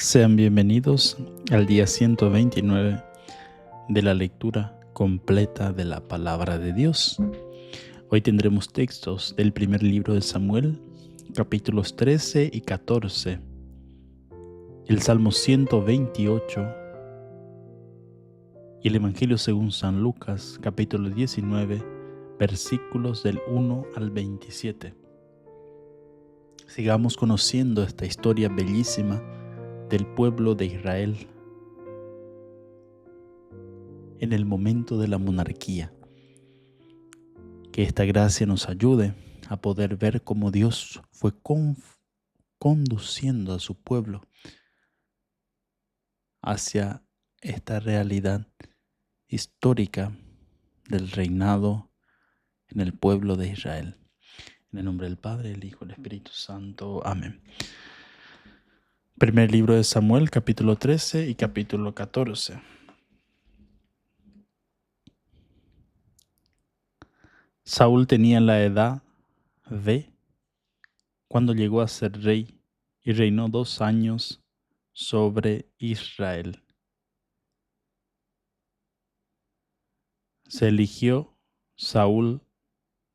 Sean bienvenidos al día 129 de la lectura completa de la palabra de Dios. Hoy tendremos textos del primer libro de Samuel, capítulos 13 y 14, el Salmo 128 y el Evangelio según San Lucas, capítulo 19, versículos del 1 al 27. Sigamos conociendo esta historia bellísima del pueblo de Israel en el momento de la monarquía. Que esta gracia nos ayude a poder ver cómo Dios fue conduciendo a su pueblo hacia esta realidad histórica del reinado en el pueblo de Israel. En el nombre del Padre, el Hijo y el Espíritu Santo. Amén. Primer libro de Samuel, capítulo 13 y capítulo 14. Saúl tenía la edad de cuando llegó a ser rey y reinó 2 años sobre Israel. Se eligió Saúl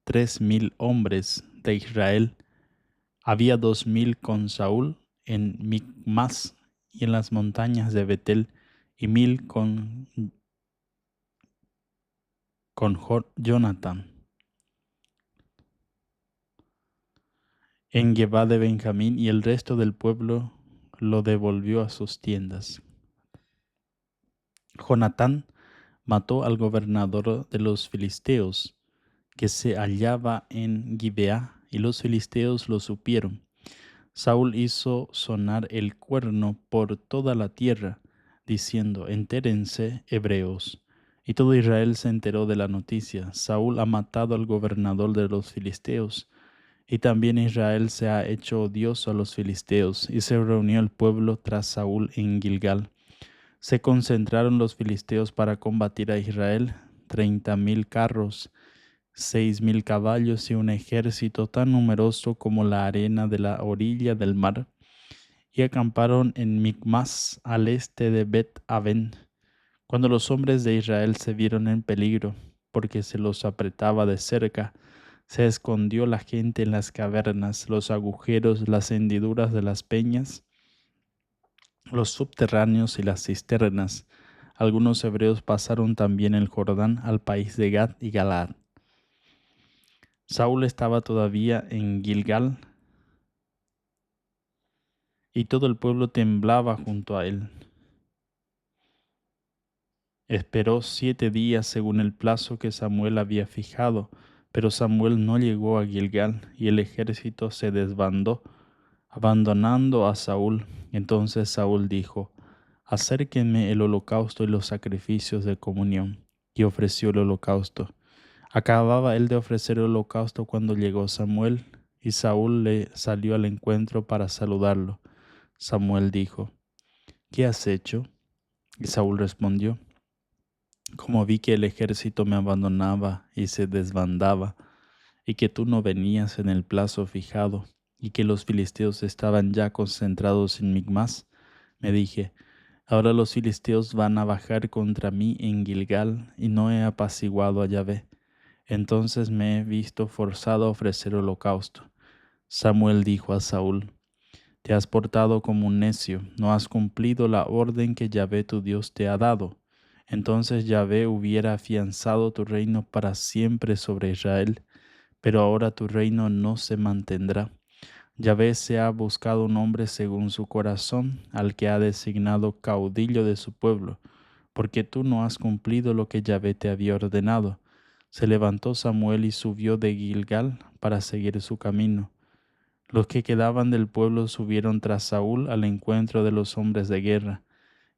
3,000 hombres de Israel. Había 2,000 con Saúl en Micmas y en las montañas de Betel, y 1,000 con Jonatán en Gebá de Benjamín, y el resto del pueblo lo devolvió a sus tiendas. Jonatán mató al gobernador de los filisteos, que se hallaba en Gibeá, y los filisteos lo supieron. Saúl hizo sonar el cuerno por toda la tierra, diciendo: entérense, hebreos. Y todo Israel se enteró de la noticia: Saúl ha matado al gobernador de los filisteos. Y también Israel se ha hecho odioso a los filisteos. Y se reunió el pueblo tras Saúl en Gilgal. Se concentraron los filisteos para combatir a Israel, 30,000 carros, 6,000 caballos y un ejército tan numeroso como la arena de la orilla del mar, y acamparon en Micmas, al este de Bet-Aven. Cuando los hombres de Israel se vieron en peligro, porque se los apretaba de cerca, se escondió la gente en las cavernas, los agujeros, las hendiduras de las peñas, los subterráneos y las cisternas. Algunos hebreos pasaron también el Jordán al país de Gad y Galaad. Saúl estaba todavía en Gilgal, y todo el pueblo temblaba junto a él. Esperó 7 días según el plazo que Samuel había fijado, pero Samuel no llegó a Gilgal, y el ejército se desbandó, abandonando a Saúl. Entonces Saúl dijo: acérquenme el holocausto y los sacrificios de comunión. Y ofreció el holocausto. Acababa él de ofrecer el holocausto cuando llegó Samuel, y Saúl le salió al encuentro para saludarlo. Samuel dijo: ¿qué has hecho? Y Saúl respondió: como vi que el ejército me abandonaba y se desbandaba, y que tú no venías en el plazo fijado, y que los filisteos estaban ya concentrados en Micmas, me dije: ahora los filisteos van a bajar contra mí en Gilgal, y no he apaciguado a Yahvé. Entonces me he visto forzado a ofrecer holocausto. Samuel dijo a Saúl: te has portado como un necio, no has cumplido la orden que Yahvé tu Dios te ha dado. Entonces Yahvé hubiera afianzado tu reino para siempre sobre Israel, pero ahora tu reino no se mantendrá. Yahvé se ha buscado un hombre según su corazón, al que ha designado caudillo de su pueblo, porque tú no has cumplido lo que Yahvé te había ordenado. Se levantó Samuel y subió de Gilgal para seguir su camino. Los que quedaban del pueblo subieron tras Saúl al encuentro de los hombres de guerra,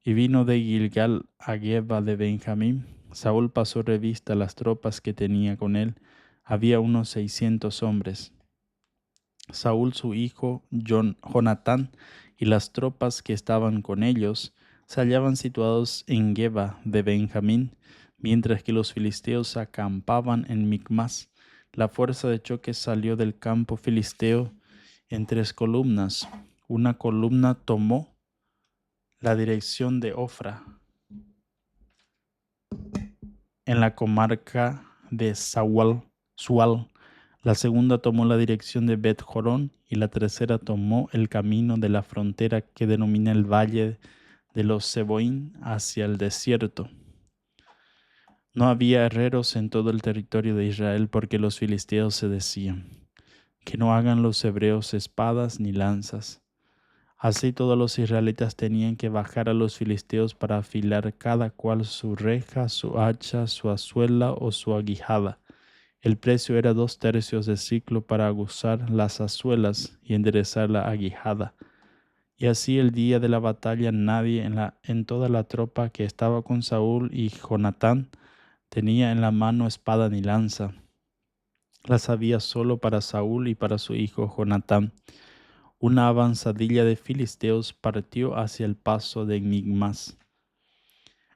y vino de Gilgal a Geba de Benjamín. Saúl pasó revista a las tropas que tenía con él. Había unos 600 hombres. Saúl, su hijo Jonatán, y las tropas que estaban con ellos se hallaban situados en Geba de Benjamín, mientras que los filisteos acampaban en Micmas. La fuerza de choque salió del campo filisteo en 3 columnas. Una columna tomó la dirección de Ofra, en la comarca de Sual. La segunda tomó la dirección de Bet Jorón y la tercera tomó el camino de la frontera que denomina el Valle de los Seboín hacia el desierto. No había herreros en todo el territorio de Israel porque los filisteos se decían, que no hagan los hebreos espadas ni lanzas. Así todos los israelitas tenían que bajar a los filisteos para afilar cada cual su reja, su hacha, su azuela o su aguijada. El precio era 2 tercios de siclo para aguzar las azuelas y enderezar la aguijada. Y así el día de la batalla nadie en toda la tropa que estaba con Saúl y Jonatán tenía en la mano espada ni lanza. Las había solo para Saúl y para su hijo Jonatán. Una avanzadilla de filisteos partió hacia el paso de Migmas.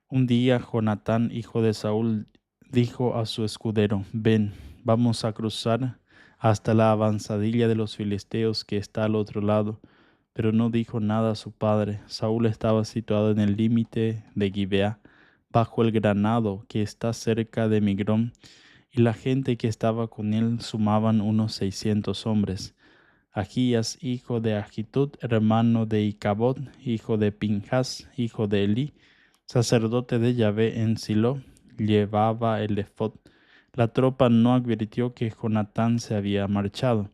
Un día Jonatán, hijo de Saúl, dijo a su escudero, ven, vamos a cruzar hasta la avanzadilla de los filisteos que está al otro lado. Pero no dijo nada a su padre. Saúl estaba situado en el límite de Gibeá, bajo el granado que está cerca de Migrón, y la gente que estaba con él sumaban unos 600 hombres. Ahías, hijo de Ahitub, hermano de Icabod, hijo de Pinjas, hijo de Elí, sacerdote de Yahvé en Silo, llevaba el efod. La tropa no advirtió que Jonatán se había marchado.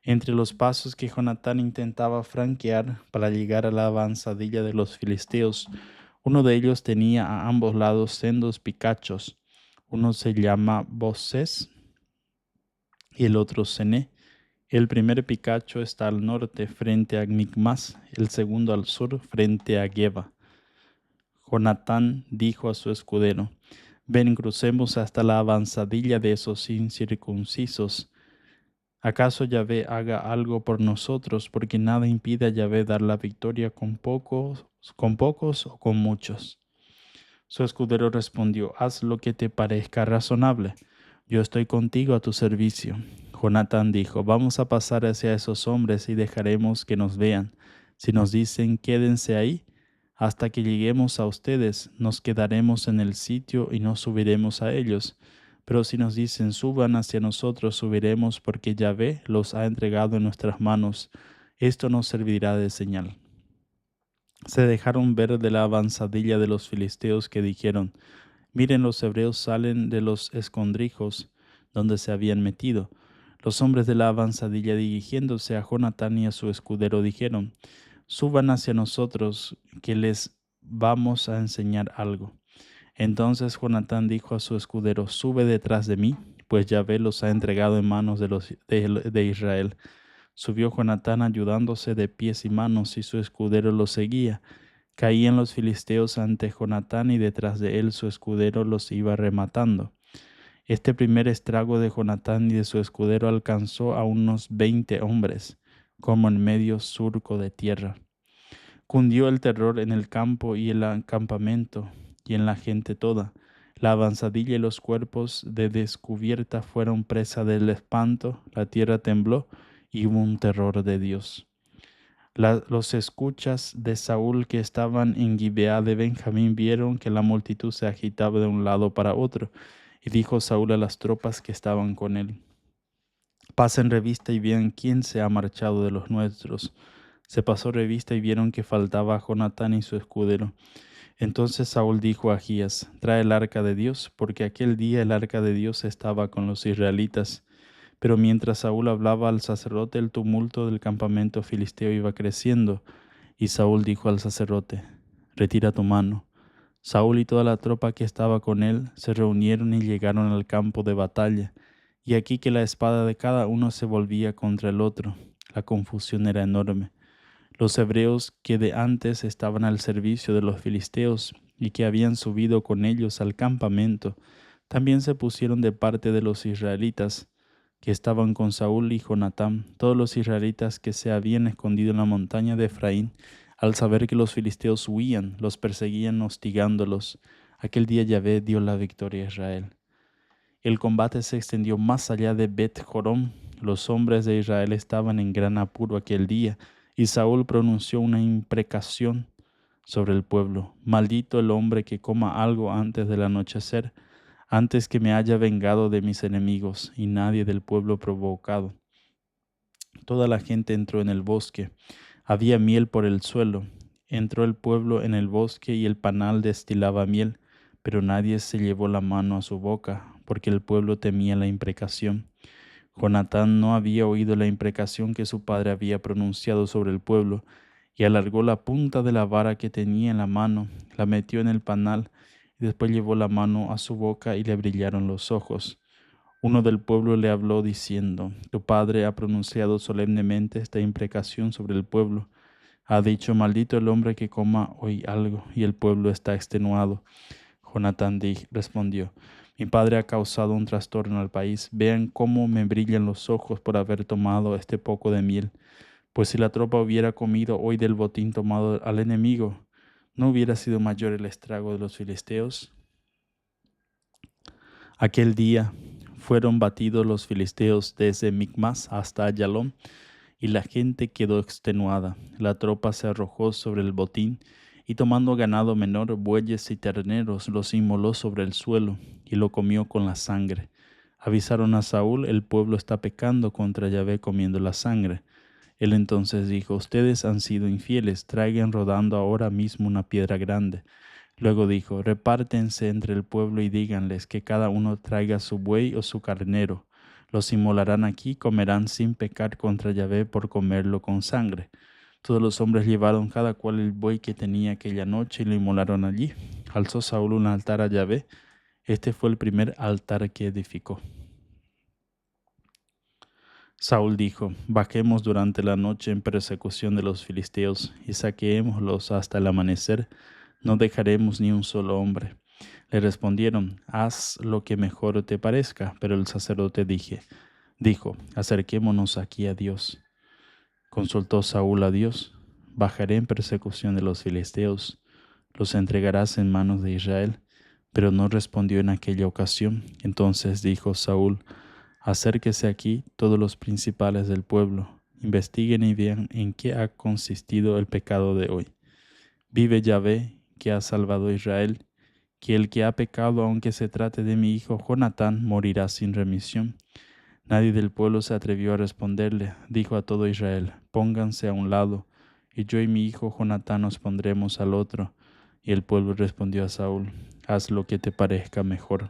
Entre los pasos que Jonatán intentaba franquear para llegar a la avanzadilla de los filisteos, uno de ellos tenía a ambos lados sendos picachos. Uno se llama Bosés y el otro Cené. El primer picacho está al norte frente a Micmas, el segundo al sur frente a Geba. Jonatán dijo a su escudero, ven, crucemos hasta la avanzadilla de esos incircuncisos. ¿Acaso Yahvé haga algo por nosotros? Porque nada impide a Yahvé dar la victoria con pocos o con muchos. Su escudero respondió, haz lo que te parezca razonable. Yo estoy contigo a tu servicio. Jonatán dijo, vamos a pasar hacia esos hombres y dejaremos que nos vean. Si nos dicen, quédense ahí, hasta que lleguemos a ustedes, nos quedaremos en el sitio y no subiremos a ellos. Pero si nos dicen, suban hacia nosotros, subiremos porque Yahvé los ha entregado en nuestras manos. Esto nos servirá de señal. Se dejaron ver de la avanzadilla de los filisteos que dijeron, miren, los hebreos salen de los escondrijos donde se habían metido. Los hombres de la avanzadilla, dirigiéndose a Jonatán y a su escudero, dijeron, suban hacia nosotros, que les vamos a enseñar algo. Entonces Jonatán dijo a su escudero, sube detrás de mí, pues Yahvé los ha entregado en manos de Israel. Subió Jonatán ayudándose de pies y manos, y su escudero lo seguía. Caían los filisteos ante Jonatán, y detrás de él su escudero los iba rematando. Este primer estrago de Jonatán y de su escudero alcanzó a unos 20 hombres, como en medio surco de tierra. Cundió el terror en el campo y en el campamento y en la gente toda. La avanzadilla y los cuerpos de descubierta fueron presa del espanto, la tierra tembló y hubo un terror de Dios. Los escuchas de Saúl que estaban en Gibeá de Benjamín vieron que la multitud se agitaba de un lado para otro, y dijo Saúl a las tropas que estaban con él, pasen revista y vean quién se ha marchado de los nuestros. Se pasó revista y vieron que faltaba Jonatán y su escudero. Entonces Saúl dijo a Ahías, trae el arca de Dios, porque aquel día el arca de Dios estaba con los israelitas. Pero mientras Saúl hablaba al sacerdote, el tumulto del campamento filisteo iba creciendo, y Saúl dijo al sacerdote, retira tu mano. Saúl y toda la tropa que estaba con él se reunieron y llegaron al campo de batalla, y aquí que la espada de cada uno se volvía contra el otro. La confusión era enorme. Los hebreos que de antes estaban al servicio de los filisteos y que habían subido con ellos al campamento, también se pusieron de parte de los israelitas que estaban con Saúl y Jonatán. Todos los israelitas que se habían escondido en la montaña de Efraín, al saber que los filisteos huían, los perseguían hostigándolos. Aquel día Yahvé dio la victoria a Israel. El combate se extendió más allá de Bet Jorón. Los hombres de Israel estaban en gran apuro aquel día, y Saúl pronunció una imprecación sobre el pueblo. Maldito el hombre que coma algo antes del anochecer, antes que me haya vengado de mis enemigos y nadie del pueblo provocado. Toda la gente entró en el bosque. Había miel por el suelo. Entró el pueblo en el bosque y el panal destilaba miel, pero nadie se llevó la mano a su boca, porque el pueblo temía la imprecación. Jonatán no había oído la imprecación que su padre había pronunciado sobre el pueblo, y alargó la punta de la vara que tenía en la mano, la metió en el panal, y después llevó la mano a su boca y le brillaron los ojos. Uno del pueblo le habló diciendo: Tu padre ha pronunciado solemnemente esta imprecación sobre el pueblo. Ha dicho: Maldito el hombre que coma hoy algo, y el pueblo está extenuado. Jonatán respondió: Mi padre ha causado un trastorno al país. Vean cómo me brillan los ojos por haber tomado este poco de miel. Pues si la tropa hubiera comido hoy del botín tomado al enemigo, ¿no hubiera sido mayor el estrago de los filisteos? Aquel día fueron batidos los filisteos desde Micmas hasta Ayalón, y la gente quedó extenuada. La tropa se arrojó sobre el botín, y tomando ganado menor, bueyes y terneros, los inmoló sobre el suelo, y lo comió con la sangre. Avisaron a Saúl: El pueblo está pecando contra Yahvé comiendo la sangre. Él entonces dijo: Ustedes han sido infieles, traigan rodando ahora mismo una piedra grande. Luego dijo: Repártense entre el pueblo y díganles que cada uno traiga su buey o su carnero. Los inmolarán aquí, comerán sin pecar contra Yahvé por comerlo con sangre. Todos los hombres llevaron cada cual el buey que tenía aquella noche y lo inmolaron allí. Alzó Saúl un altar a Yahvé. Este fue el primer altar que edificó. Saúl dijo: Bajemos durante la noche en persecución de los filisteos y saquémoslos hasta el amanecer. No dejaremos ni un solo hombre. Le respondieron: Haz lo que mejor te parezca. Pero el sacerdote dijo: Acerquémonos aquí a Dios. Consultó Saúl a Dios: Bajaré en persecución de los filisteos. ¿Los entregarás en manos de Israel? Pero no respondió en aquella ocasión. Entonces dijo Saúl: Acérquese aquí todos los principales del pueblo. Investiguen y vean en qué ha consistido el pecado de hoy. Vive Yahvé, que ha salvado a Israel, que el que ha pecado, aunque se trate de mi hijo Jonatán, morirá sin remisión. Nadie del pueblo se atrevió a responderle. Dijo a todo Israel: Pónganse a un lado, y yo y mi hijo Jonatán nos pondremos al otro. Y el pueblo respondió a Saúl: Haz lo que te parezca mejor.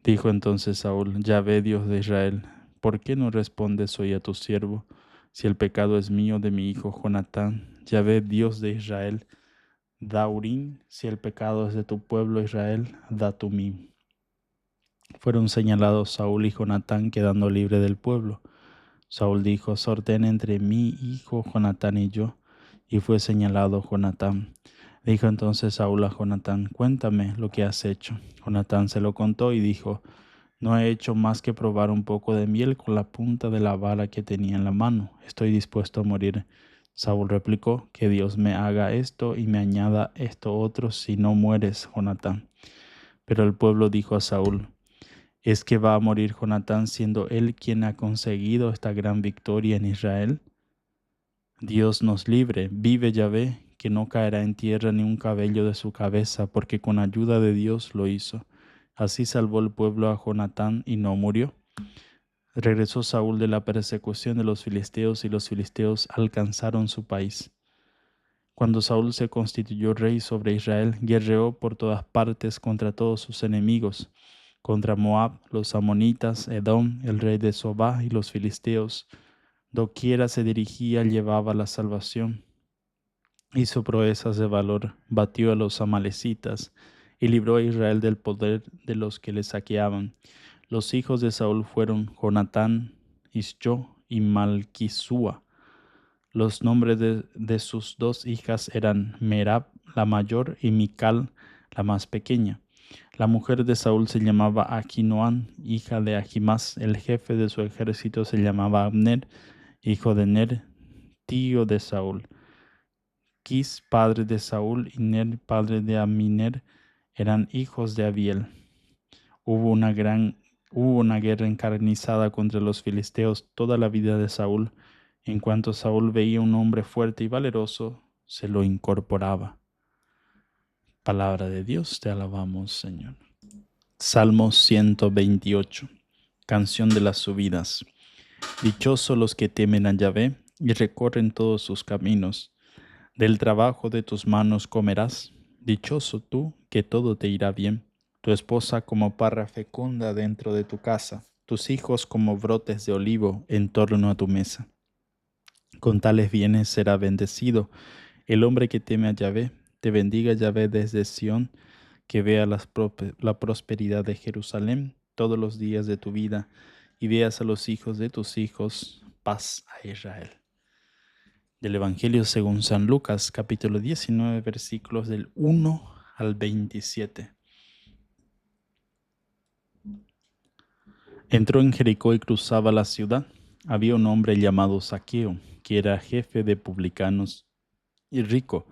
Dijo entonces Saúl: Yahvé, Dios de Israel, ¿por qué no respondes hoy a tu siervo? Si el pecado es mío, de mi hijo Jonatán. Yahvé, Dios de Israel, da Urim. Si el pecado es de tu pueblo Israel, da Tumim. Fueron señalados Saúl y Jonatán, quedando libre del pueblo. Saúl dijo: Sorteen entre mi hijo Jonatán y yo. Y fue señalado Jonatán. Dijo entonces Saúl a Jonatán: Cuéntame lo que has hecho. Jonatán se lo contó y dijo: No he hecho más que probar un poco de miel con la punta de la vara que tenía en la mano. Estoy dispuesto a morir. Saúl replicó: Que Dios me haga esto y me añada esto otro si no mueres, Jonatán. Pero el pueblo dijo a Saúl: ¿Es que va a morir Jonatán siendo él quien ha conseguido esta gran victoria en Israel? Dios nos libre, vive Yahvé, que no caerá en tierra ni un cabello de su cabeza, porque con ayuda de Dios lo hizo. Así salvó el pueblo a Jonatán y no murió. Regresó Saúl de la persecución de los filisteos y los filisteos alcanzaron su país. Cuando Saúl se constituyó rey sobre Israel, guerreó por todas partes contra todos sus enemigos, contra Moab, los amonitas, Edom, el rey de Sobá y los filisteos. Doquiera se dirigía, llevaba la salvación. Hizo proezas de valor, batió a los amalecitas y libró a Israel del poder de los que le saqueaban. Los hijos de Saúl fueron Jonatán, Isjo y Malquisúa. Los nombres de sus dos hijas eran Merab, la mayor, y Mical, la más pequeña. La mujer de Saúl se llamaba Aquinoam, hija de Ahimás. El jefe de su ejército se llamaba Abner, hijo de Ner, tío de Saúl. Quis, padre de Saúl, y Ner, padre de Aminer, eran hijos de Abiel. Hubo una guerra encarnizada contra los filisteos toda la vida de Saúl. En cuanto Saúl veía un hombre fuerte y valeroso, se lo incorporaba. Palabra de Dios, te alabamos, Señor. Salmo 128, canción de las subidas. Dichosos los que temen a Yahvé y recorren todos sus caminos. Del trabajo de tus manos comerás. Dichoso tú, que todo te irá bien. Tu esposa como parra fecunda dentro de tu casa, tus hijos como brotes de olivo en torno a tu mesa. Con tales bienes será bendecido el hombre que teme a Yahvé. Te bendiga Yahvé desde Sión, que vea la prosperidad de Jerusalén todos los días de tu vida, y veas a los hijos de tus hijos, paz a Israel. Del Evangelio según San Lucas, capítulo 19, versículos del 1 al 27. Entró en Jericó y cruzaba la ciudad. Había un hombre llamado Zaqueo, que era jefe de publicanos y rico.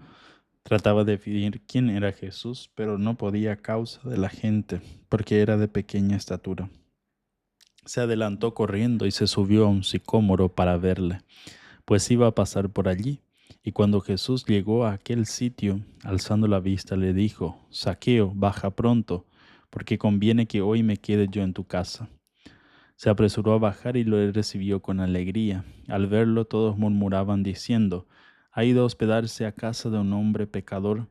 Trataba de definir quién era Jesús, pero no podía a causa de la gente, porque era de pequeña estatura. Se adelantó corriendo y se subió a un sicómoro para verle, pues iba a pasar por allí. Y cuando Jesús llegó a aquel sitio, alzando la vista, le dijo: Zaqueo, baja pronto, porque conviene que hoy me quede yo en tu casa. Se apresuró a bajar y lo recibió con alegría. Al verlo, todos murmuraban diciendo: ha ido a hospedarse a casa de un hombre pecador.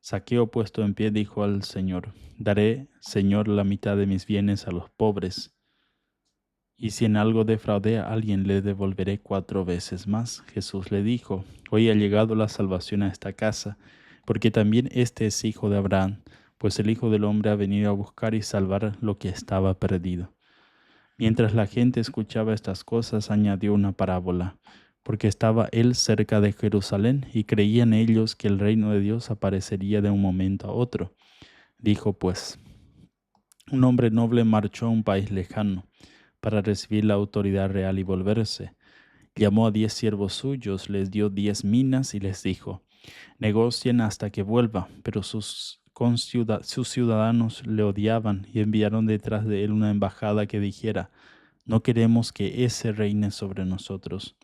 Zaqueo, puesto en pie, dijo al Señor: daré, Señor, la mitad de mis bienes a los pobres. Y si en algo defraudé a alguien, le devolveré 4 veces más. Jesús le dijo: hoy ha llegado la salvación a esta casa, porque también este es hijo de Abraham, pues el Hijo del Hombre ha venido a buscar y salvar lo que estaba perdido. Mientras la gente escuchaba estas cosas, añadió una parábola, porque estaba él cerca de Jerusalén y creían ellos que el reino de Dios aparecería de un momento a otro. Dijo pues: un hombre noble marchó a un país lejano para recibir la autoridad real y volverse. Llamó a 10 siervos suyos, les dio 10 minas y les dijo: negocien hasta que vuelva. Pero sus ciudadanos le odiaban y enviaron detrás de él una embajada que dijera: no queremos que ese reine sobre nosotros.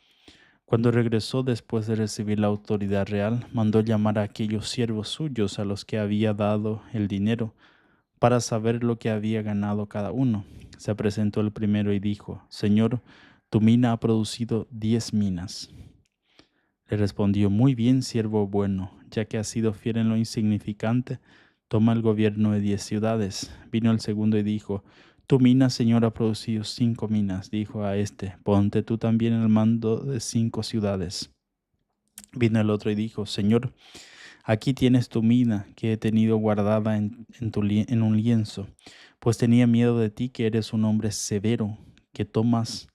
Cuando regresó después de recibir la autoridad real, mandó llamar a aquellos siervos suyos a los que había dado el dinero, para saber lo que había ganado cada uno. Se presentó el primero y dijo: Señor, tu mina ha producido 10 minas. Le respondió: muy bien, siervo bueno, ya que has sido fiel en lo insignificante, toma el gobierno de 10 ciudades. Vino el segundo y dijo: tu mina, Señor, ha producido 5 minas. Dijo a este: ponte tú también el mando de 5 ciudades. Vino el otro y dijo: Señor, aquí tienes tu mina que he tenido guardada en un lienzo, pues tenía miedo de ti, que eres un hombre severo, que tomas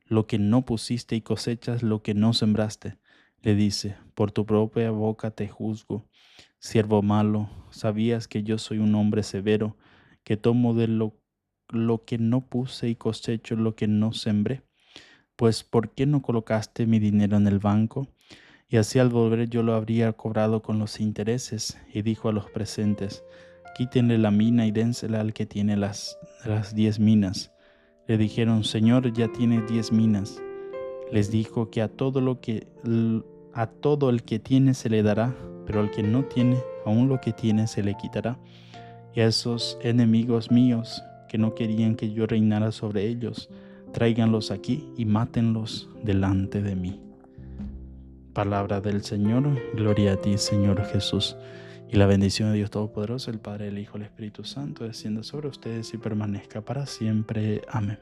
lo que no pusiste y cosechas lo que no sembraste. Le dice: por tu propia boca te juzgo, siervo malo. Sabías que yo soy un hombre severo, que tomo de lo que no puse y cosecho lo que no sembré. Pues ¿por qué no colocaste mi dinero en el banco? Y así al volver yo lo habría cobrado con los intereses. Y dijo a los presentes: quítenle la mina y dénsela al que tiene las 10 minas. Le dijeron: Señor, ya tiene 10 minas. Les dijo que a todo el que tiene se le dará, pero al que no tiene, aún lo que tiene se le quitará. Y a esos enemigos míos que no querían que yo reinara sobre ellos, tráiganlos aquí y mátenlos delante de mí. Palabra del Señor. Gloria a ti, Señor Jesús. Y la bendición de Dios Todopoderoso, el Padre, el Hijo, el Espíritu Santo, descienda sobre ustedes y permanezca para siempre. Amén.